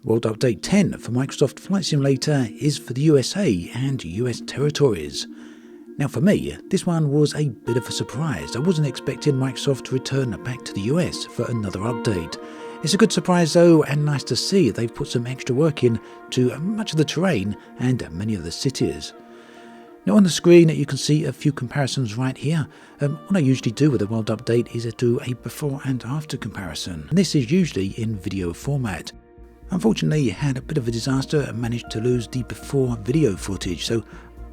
World Update 10 for Microsoft Flight Simulator is for the USA and US territories. Now for me, this one was a bit of a surprise. I wasn't expecting Microsoft to return back to the US for another update. It's a good surprise though, and nice to see they've put some extra work in to much of the terrain and many of the cities. Now on the screen you can see a few comparisons right here. What I usually do with a world update is to do a before and after comparison. This is usually in video format. Unfortunately, had a bit of a disaster and managed to lose the before video footage, so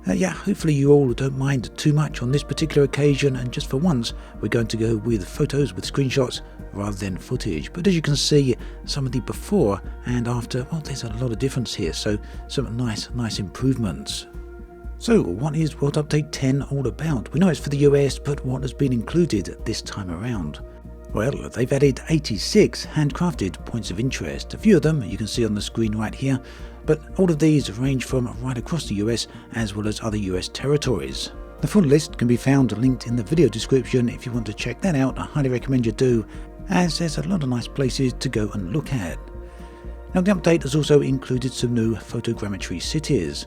hopefully you all don't mind too much on this particular occasion, and just for once we're going to go with photos with screenshots rather than footage. But as you can see, some of the before and after, well, there's a lot of difference here, so some nice improvements. So what is World Update 10 all about? We know it's for the US, but what has been included this time around? Well, they've added 86 handcrafted points of interest. A few of them you can see on the screen right here, but all of these range from right across the US as well as other US territories. The full list can be found linked in the video description. If you want to check that out, I highly recommend you do, as there's a lot of nice places to go and look at. Now the update has also included some new photogrammetry cities.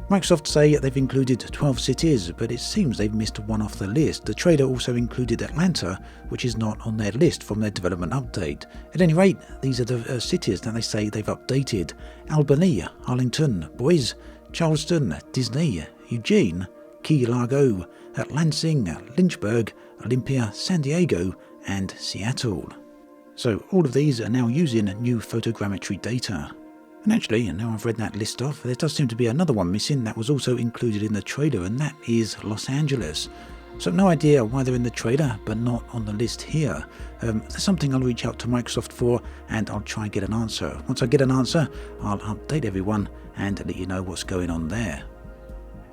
Microsoft say they've included 12 cities, but it seems they've missed one off the list. The trailer also included Atlanta, which is not on their list from their development update. At any rate, these are the cities that they say they've updated: Albany, Arlington, Boise, Charleston, Disney, Eugene, Key Largo, Lansing, Lynchburg, Olympia, San Diego, and Seattle. So all of these are now using new photogrammetry data. And actually, now I've read that list off, there does seem to be another one missing that was also included in the trailer, and that is Los Angeles. So no idea why they're in the trailer, but not on the list here. There's something I'll reach out to Microsoft for, and I'll try and get an answer. Once I get an answer, I'll update everyone and let you know what's going on there.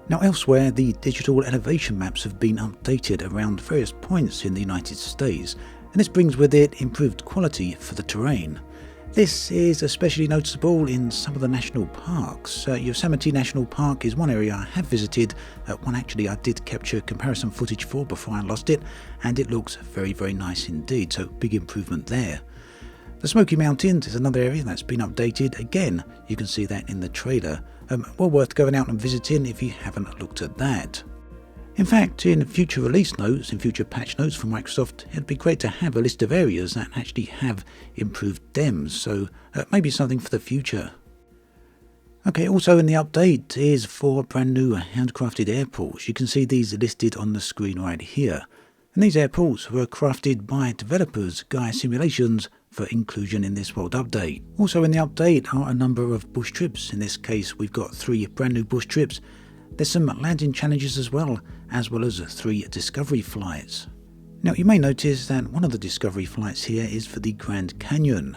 Now elsewhere, the digital elevation maps have been updated around various points in the United States, and this brings with it improved quality for the terrain. This is especially noticeable in some of the national parks. Yosemite National Park is one area I have visited, one actually I did capture comparison footage for before I lost it, and it looks very nice indeed, so big improvement there. The Smoky Mountains is another area that's been updated. Again, you can see that in the trailer. Well worth going out and visiting if you haven't looked at that. In fact, in future release notes, in future patch notes from Microsoft, it'd be great to have a list of areas that actually have improved DEMs, so maybe something for the future. Okay, also in the update is 4 brand new handcrafted airports. You can see these listed on the screen right here. And these airports were crafted by developers, Gaia Simulations, for inclusion in this world update. Also in the update are a number of bush trips. In this case, we've got 3 brand new bush trips. There's some landing challenges as well as 3 discovery flights. Now you may notice that one of the discovery flights here is for the Grand Canyon.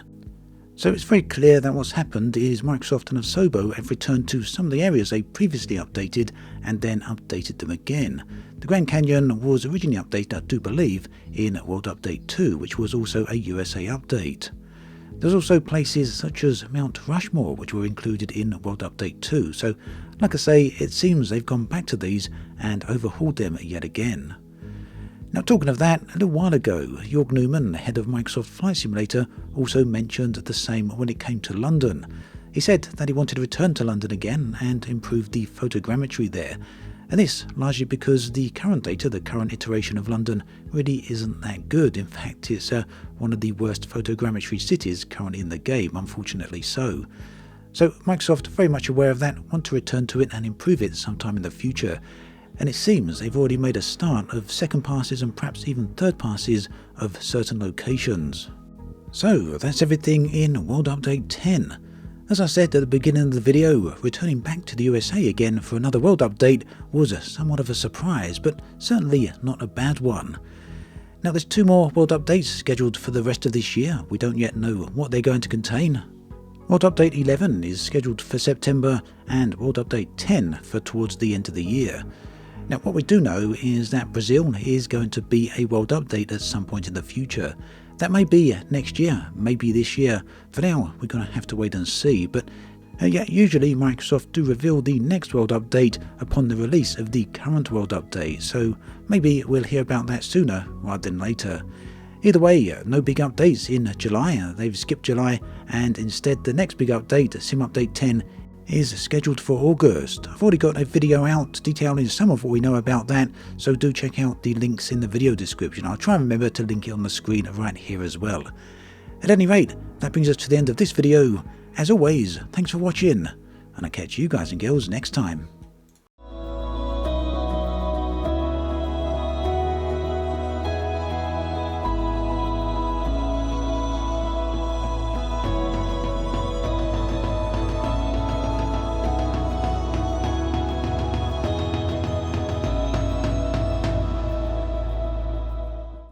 So it's very clear that what's happened is Microsoft and Asobo have returned to some of the areas they previously updated and then updated them again. The Grand Canyon was originally updated, I do believe, in World Update 2, which was also a USA update. There's also places such as Mount Rushmore which were included in World Update 2, so like I say, it seems they've gone back to these and overhauled them yet again. Now talking of that, a little while ago, Jörg Newman, head of Microsoft Flight Simulator, also mentioned the same when it came to London. He said that he wanted to return to London again and improve the photogrammetry there. And this largely because the current data, the current iteration of London, really isn't that good. In fact, it's one of the worst photogrammetry cities currently in the game, unfortunately so. So Microsoft, very much aware of that, want to return to it and improve it sometime in the future. And it seems they've already made a start of second passes and perhaps even third passes of certain locations. So that's everything in World Update 10. As I said at the beginning of the video, returning back to the USA again for another world update was somewhat of a surprise, but certainly not a bad one. Now there's 2 more world updates scheduled for the rest of this year. We don't yet know what they're going to contain. World Update 11 is scheduled for September and World Update 10 for towards the end of the year. Now what we do know is that Brazil is going to be a world update at some point in the future. That may be next year, maybe this year. For now, we're going to have to wait and see, but usually Microsoft do reveal the next world update upon the release of the current world update, so maybe we'll hear about that sooner rather than later. Either way, no big updates in July. They've skipped July, and instead the next big update, Sim Update 10, is scheduled for August. I've already got a video out detailing some of what we know about that, so do check out the links in the video description. I'll try and remember to link it on the screen right here as well. At any rate, that brings us to the end of this video. As always, thanks for watching, and I'll catch you guys and girls next time.